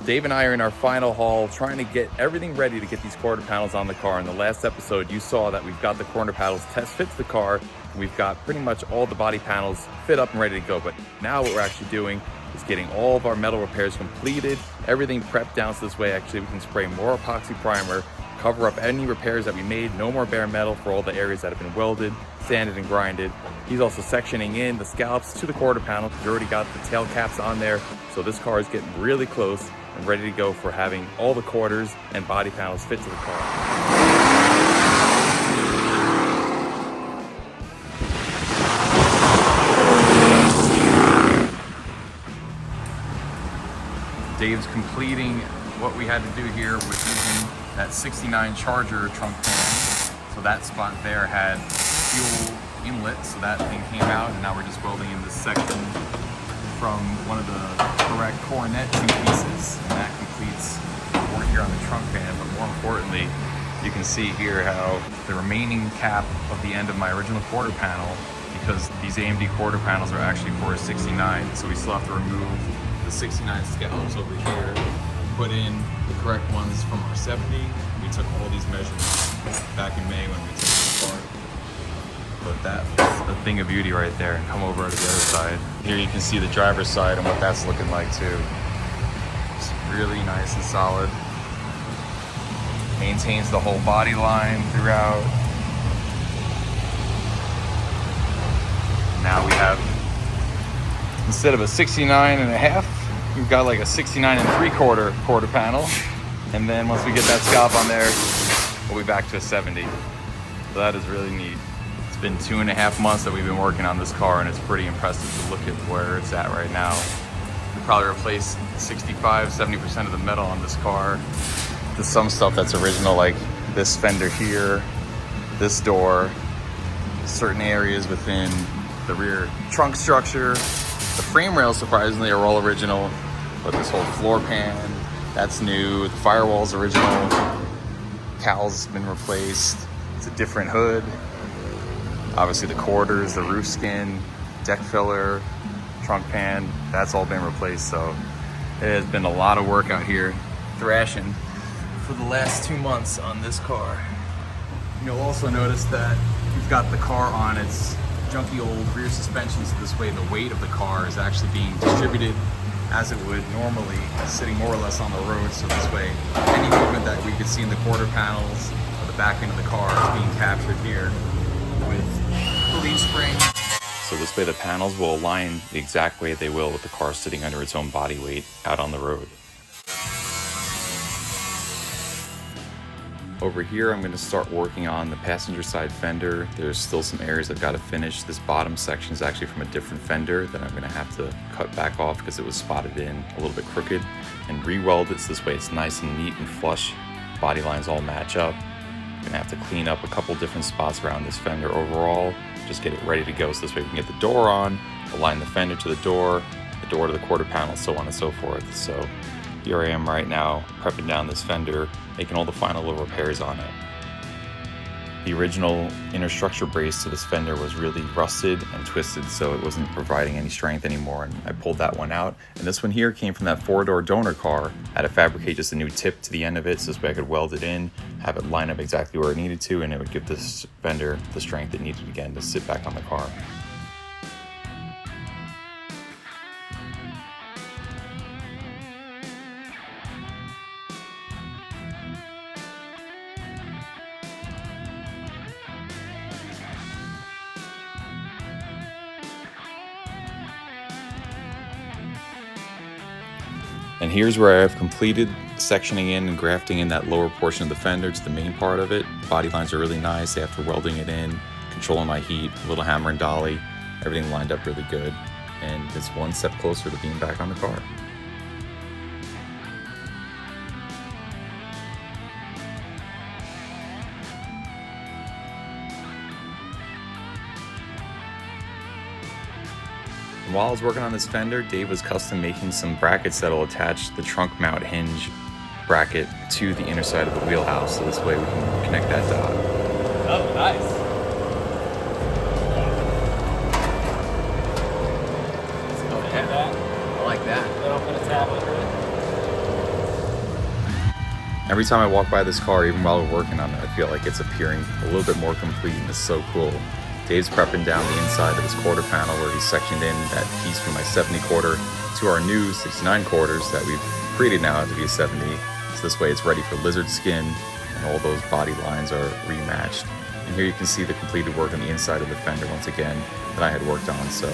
Dave and I are in our final haul, trying to get everything ready to get these quarter panels on the car. In the last episode, you saw that we've got the corner panels test fit to the car. We've got pretty much all the body panels fit up and ready to go. But now what we're actually doing is getting all of our metal repairs completed, everything prepped down so this way actually we can spray more epoxy primer, cover up any repairs that we made, no more bare metal for all the areas that have been welded, sanded, and grinded. He's also sectioning in the scallops to the quarter panel. He's already got the tail caps on there, so this car is getting really close and ready to go for having all the quarters and body panels fit to the car. Dave's completing what we had to do here with using that 69 Charger trunk pan. So that spot there had fuel inlet, so that thing came out, and now we're just welding in this section from one of the correct coronet two pieces, and that completes work here on the trunk pan. But more importantly, you can see here how the remaining cap of the end of my original quarter panel, because these AMD quarter panels are actually for a 69, so we still have to remove the 69 scallops over here, put in the correct ones from our 70. We took all these measurements back in May when we took it apart. But that's a thing of beauty right there. And come over to the other side. Here you can see the driver's side and what that's looking like too. It's really nice and solid. Maintains the whole body line throughout. Now we have, instead of a 69.5, we've got like a 69 3/4 quarter panel. And then once we get that scallop on there, we'll be back to a 70. So that is really neat. It's been 2.5 months that we've been working on this car, and it's pretty impressive to look at where it's at right now. We probably replaced 65-70% of the metal on this car. There's some stuff that's original, like this fender here, this door, certain areas within the rear trunk structure. The frame rails, surprisingly, are all original, but this whole floor pan, that's new. The firewall's original. Cowl's been replaced. It's a different hood. Obviously the quarters, the roof skin, deck filler, trunk pan, that's all been replaced. So it has been a lot of work out here thrashing for the last 2 months on this car. You'll also notice that we've got the car on its junky old rear suspension, so this way the weight of the car is actually being distributed as it would normally, sitting more or less on the road. So this way any movement that we could see in the quarter panels or the back end of the car is being captured here with the leaf spring. So this way the panels will align the exact way they will with the car sitting under its own body weight out on the road. Over here, I'm going to start working on the passenger side fender. There's still some areas I've got to finish. This bottom section is actually from a different fender that I'm going to have to cut back off because it was spotted in a little bit crooked, and re-weld it so this way it's nice and neat and flush. Body lines all match up. I'm going to have to clean up a couple different spots around this fender overall, just get it ready to go so this way we can get the door on, align the fender to the door to the quarter panel, so on and so forth. So here I am right now, prepping down this fender, making all the final little repairs on it. The original inner structure brace to this fender was really rusted and twisted, so it wasn't providing any strength anymore, and I pulled that one out. And this one here came from that 4-door donor car. I had to fabricate just a new tip to the end of it, so this way I could weld it in, have it line up exactly where it needed to, and it would give this fender the strength it needed again to sit back on the car. And here's where I've completed sectioning in and grafting in that lower portion of the fender to the main part of it. Body lines are really nice after welding it in, controlling my heat, a little hammer and dolly, everything lined up really good. And it's one step closer to being back on the car. And while I was working on this fender, Dave was custom making some brackets that will attach the trunk mount hinge bracket to the inner side of the wheelhouse, so this way we can connect that dot. Oh, nice. Oh, yeah. I like that. Then I'll put a tab under it. Every time I walk by this car, even while we're working on it, I feel like it's appearing a little bit more complete, and it's so cool. Dave's prepping down the inside of this quarter panel where he's sectioned in that piece from my 70 quarter to our new 69 quarters that we've created now to be a 70. So this way it's ready for lizard skin, and all those body lines are rematched. And here you can see the completed work on the inside of the fender once again that I had worked on. So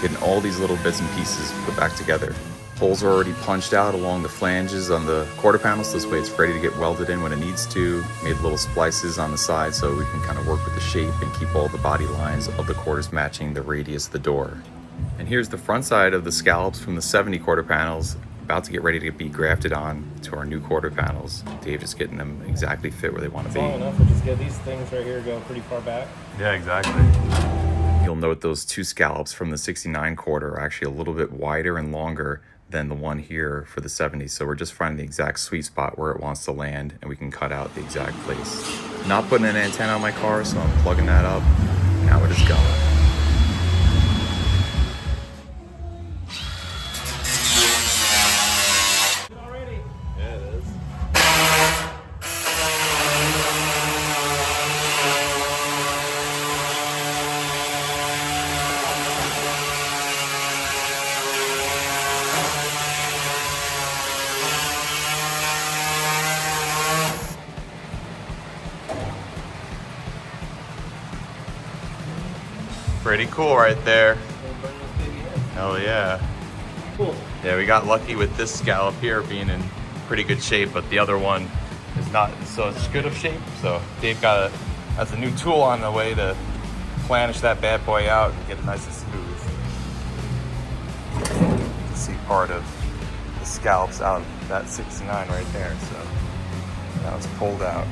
getting all these little bits and pieces put back together. Holes are already punched out along the flanges on the quarter panels. This way it's ready to get welded in when it needs to. Made little splices on the side so we can kind of work with the shape and keep all the body lines of the quarters matching the radius of the door. And here's the front side of the scallops from the 70 quarter panels, about to get ready to be grafted on to our new quarter panels. Dave just getting them exactly fit where they want to be. Long enough to just get these things right here go pretty far back. Yeah, exactly. You'll note those two scallops from the 69 quarter are actually a little bit wider and longer than the one here for the 70. So we're just finding the exact sweet spot where it wants to land, and we can cut out the exact place. Not putting an antenna on my car, so I'm plugging that up. Now it is going. Pretty cool right there. Hell yeah. Cool. Yeah, we got lucky with this scallop here being in pretty good shape, but the other one is not so it's good of shape. So Dave has a new tool on the way to planish that bad boy out and get it nice and smooth. You can see part of the scallops out of that 69 right there. So now it's pulled out.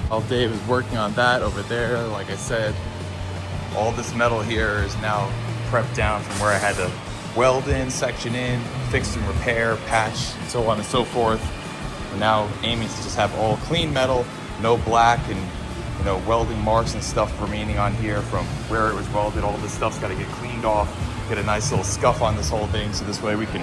While Dave is working on that over there, like I said, all this metal here is now prepped down from where I had to weld in, section in, fix and repair, patch, and so on and so forth. We're now aiming to just have all clean metal, no black and welding marks and stuff remaining on here from where it was welded. All this stuff's got to get cleaned off, get a nice little scuff on this whole thing, so this way we can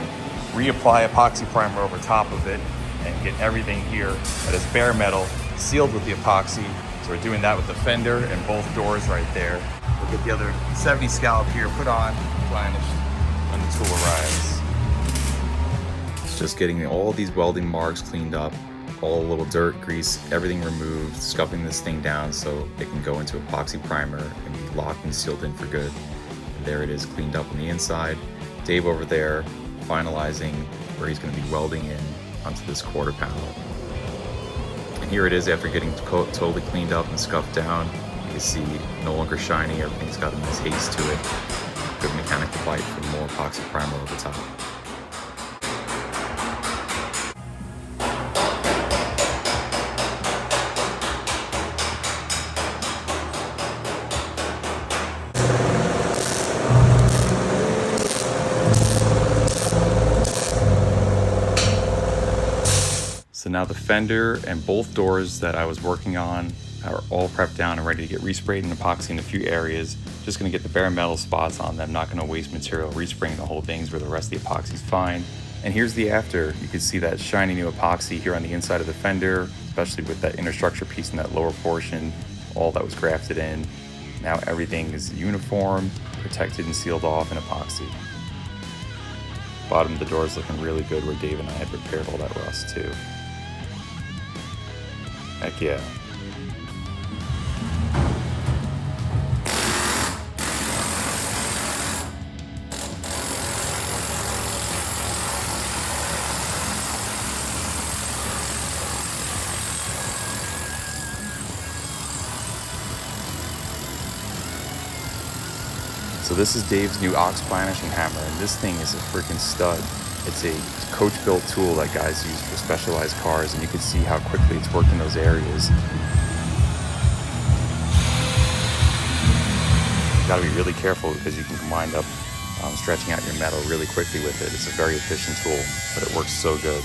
reapply epoxy primer over top of it and get everything here that is bare metal sealed with the epoxy. So we're doing that with the fender and both doors right there. We'll get the other 70 scallop here put on, planished when the tool arrives. It's just getting all these welding marks cleaned up, all the little dirt, grease, everything removed, scuffing this thing down so it can go into epoxy primer and be locked and sealed in for good. And there it is, cleaned up on the inside. Dave over there finalizing where he's going to be welding in onto this quarter panel. And here it is after getting totally cleaned up and scuffed down. You can see no longer shiny, everything's got a nice haze to it. Good mechanical bite for more epoxy primer over top. So now the fender and both doors that I was working on are all prepped down and ready to get resprayed and epoxy in a few areas. Just gonna get the bare metal spots on them, not gonna waste material respraying the whole things where the rest of the epoxy's fine. And here's the after. You can see that shiny new epoxy here on the inside of the fender, especially with that inner structure piece in that lower portion, all that was grafted in. Now everything is uniform, protected and sealed off in epoxy. Bottom of the door is looking really good where Dave and I had repaired all that rust too. Heck yeah. So this is Dave's new ox planishing hammer, and this thing is a freaking stud. It's a coach-built tool that guys use for specialized cars, and you can see how quickly it's worked in those areas. You gotta be really careful because you can wind up stretching out your metal really quickly with it. It's a very efficient tool, but it works so good.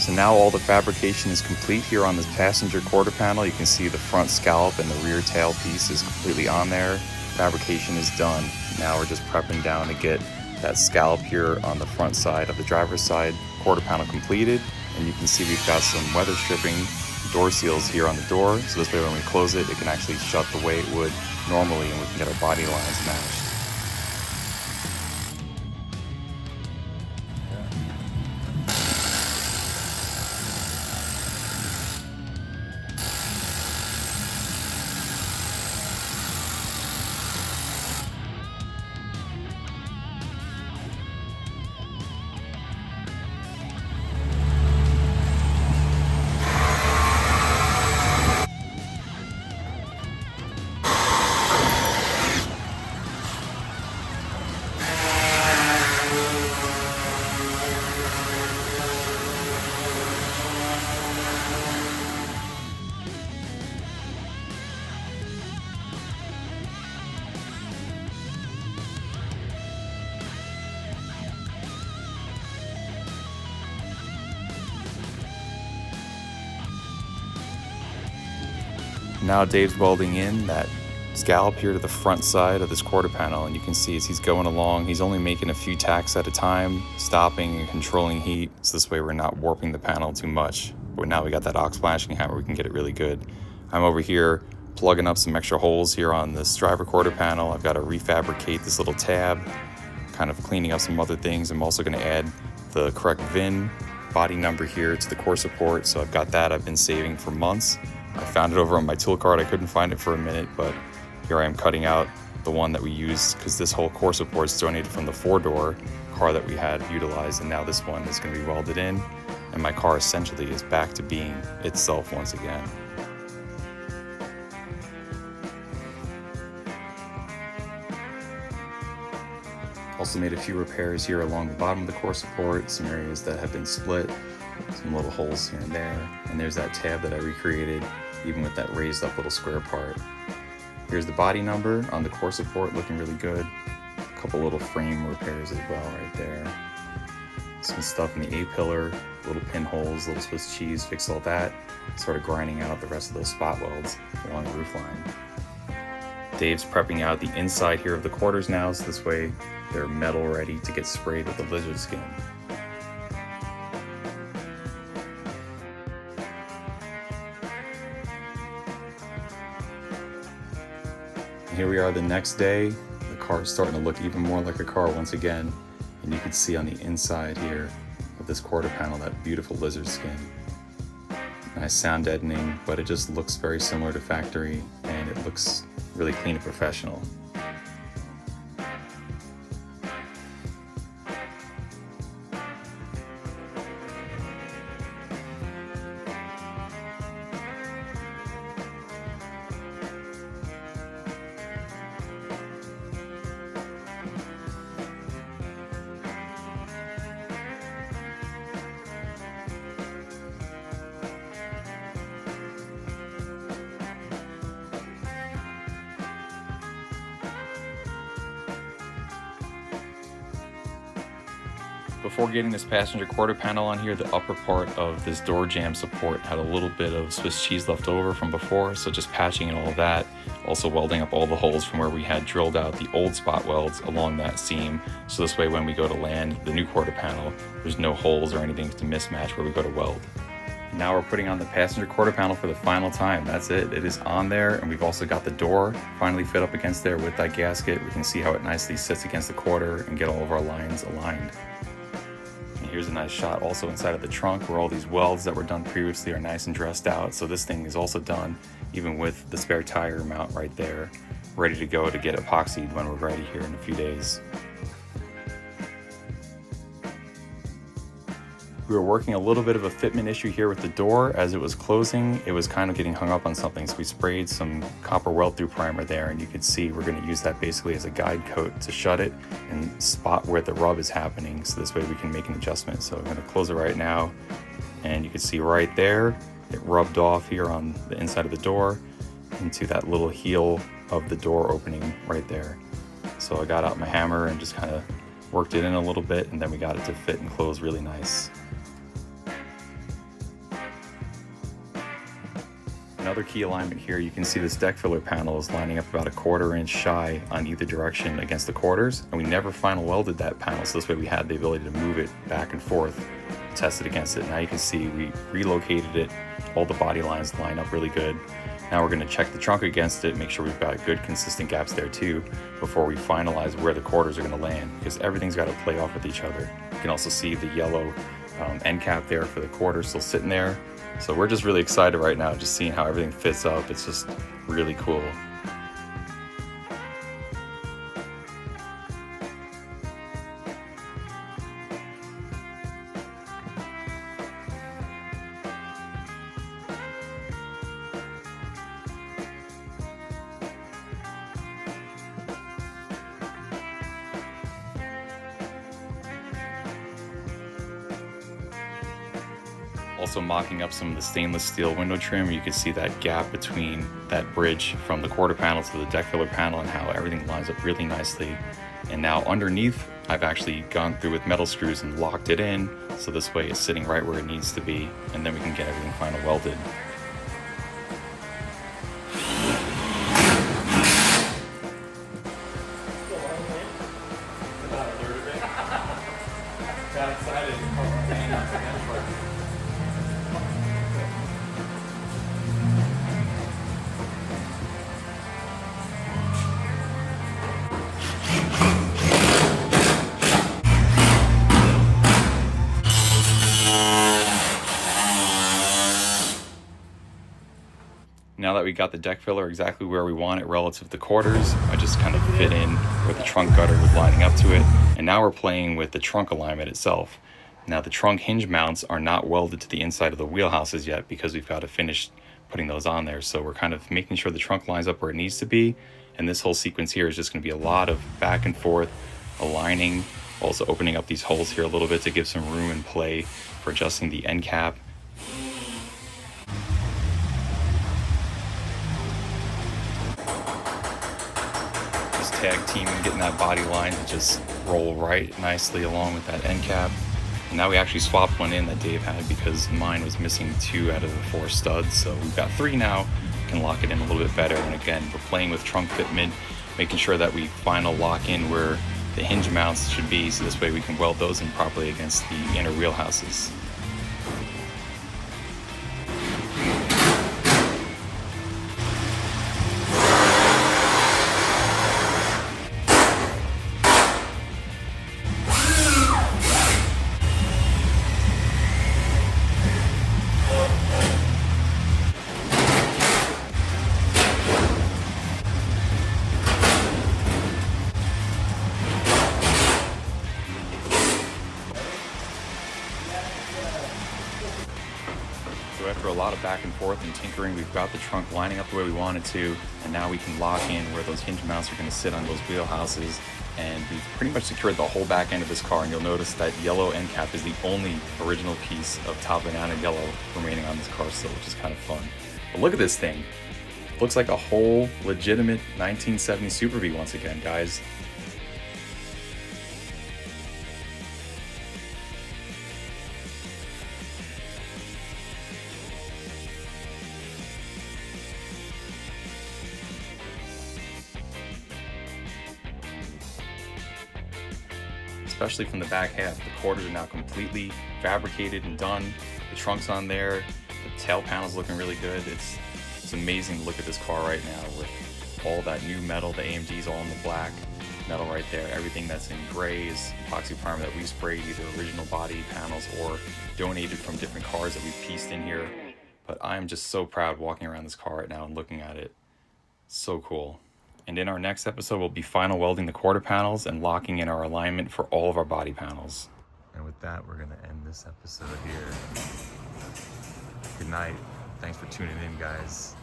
So now all the fabrication is complete here on this passenger quarter panel. You can see the front scallop and the rear tail piece is completely on there. fabrication is done. Now we're just prepping down to get that scallop here on the front side of the driver's side quarter panel completed. And you can see we've got some weather stripping door seals here on the door, so this way when we close it, it can actually shut the way it would normally, and we can get our body lines matched. Now Dave's welding in that scallop here to the front side of this quarter panel, and you can see as he's going along, he's only making a few tacks at a time, stopping and controlling heat, so this way we're not warping the panel too much. But now we got that ox flashing hammer, we can get it really good. I'm over here plugging up some extra holes here on this driver quarter panel. I've got to refabricate this little tab, kind of cleaning up some other things. I'm also going to add the correct VIN body number here to the core support, so I've got that I've been saving for months. I found it over on my tool cart. I couldn't find it for a minute, but here I am cutting out the one that we used, because this whole core support is donated from the 4-door car that we had utilized, and now this one is going to be welded in, and my car essentially is back to being itself once again. Also made a few repairs here along the bottom of the core support, some areas that have been split, some little holes here and there, and there's that tab that I recreated even with that raised up little square part. Here's the body number on the core support, looking really good. A couple little frame repairs as well right there. Some stuff in the A-pillar, little pinholes, little Swiss cheese, fixed all that. Sort of grinding out the rest of those spot welds along the roof line. Dave's prepping out the inside here of the quarters now, so this way they're metal ready to get sprayed with the lizard skin. Here we are the next day. The car is starting to look even more like a car once again, and you can see on the inside here of this quarter panel that beautiful lizard skin. Nice sound deadening, but it just looks very similar to factory, and it looks really clean and professional. Before getting this passenger quarter panel on here, the upper part of this door jamb support had a little bit of Swiss cheese left over from before, so just patching and all of that. Also welding up all the holes from where we had drilled out the old spot welds along that seam, so this way when we go to land the new quarter panel, there's no holes or anything to mismatch where we go to weld. Now we're putting on the passenger quarter panel for the final time. That's it. It is on there, and we've also got the door finally fit up against there with that gasket. We can see how it nicely sits against the quarter and get all of our lines aligned. Here's a nice shot also inside of the trunk where all these welds that were done previously are nice and dressed out. So this thing is also done even with the spare tire mount right there, ready to go to get epoxied when we're ready here in a few days. We were working a little bit of a fitment issue here with the door. As it was closing, it was kind of getting hung up on something, so we sprayed some copper weld through primer there, and you can see we're going to use that basically as a guide coat to shut it and spot where the rub is happening, so this way we can make an adjustment. So I'm going to close it right now, and you can see right there it rubbed off here on the inside of the door into that little heel of the door opening right there. So I got out my hammer and just kind of worked it in a little bit, and then we got it to fit and close really nice. another key alignment here. You can see this deck filler panel is lining up about a 1/4 inch shy on either direction against the quarters, and we never final welded that panel, so this way we had the ability to move it back and forth, test it against it. Now you can see we relocated it, all the body lines line up really good. Now we're going to check the trunk against it, make sure we've got good consistent gaps there too before we finalize where the quarters are going to land, because everything's got to play off with each other. You can also see the yellow end cap there for the quarters still sitting there. So we're just really excited right now, just seeing how everything fits up. It's just really cool. Also mocking up some of the stainless steel window trim. You can see that gap between that bridge from the quarter panel to the deck filler panel and how everything lines up really nicely. And now underneath, I've actually gone through with metal screws and locked it in, so this way it's sitting right where it needs to be, and then we can get everything final welded. Got excited. Now that we got the deck filler exactly where we want it relative to quarters, I just kind of fit in where the trunk gutter was lining up to it. And now we're playing with the trunk alignment itself. Now the trunk hinge mounts are not welded to the inside of the wheelhouses yet because we've got to finish putting those on there. So we're kind of making sure the trunk lines up where it needs to be. And this whole sequence here is just going to be a lot of back and forth aligning, also opening up these holes here a little bit to give some room and play for adjusting the end cap. Tag team and getting that body line to just roll right nicely along with that end cap. And now we actually swapped one in that Dave had because mine was missing 2 out of the 4 studs, so we've got 3 now. Can lock it in a little bit better. And again, we're playing with trunk fitment, making sure that we final lock in where the hinge mounts should be, so this way we can weld those in properly against the inner wheelhouses. So after a lot of back and forth and tinkering, we've got the trunk lining up the way we want it to, and now we can lock in where those hinge mounts are going to sit on those wheelhouses. And we've pretty much secured the whole back end of this car, and you'll notice that yellow end cap is the only original piece of top banana yellow remaining on this car still, which is kind of fun. But look at this thing. Looks like a whole legitimate 1970 Super V once again, guys. Especially from the back half. The quarters are now completely fabricated and done. The trunk's on there. The tail panel's looking really good. It's amazing to look at this car right now with all that new metal. The AMD's all in the black metal right there. Everything that's in gray is epoxy primer that we sprayed, either original body panels or donated from different cars that we've pieced in here. But I'm just so proud walking around this car right now and looking at it. So cool. And in our next episode, we'll be final welding the quarter panels and locking in our alignment for all of our body panels. And with that, we're going to end this episode here. Good night. Thanks for tuning in, guys.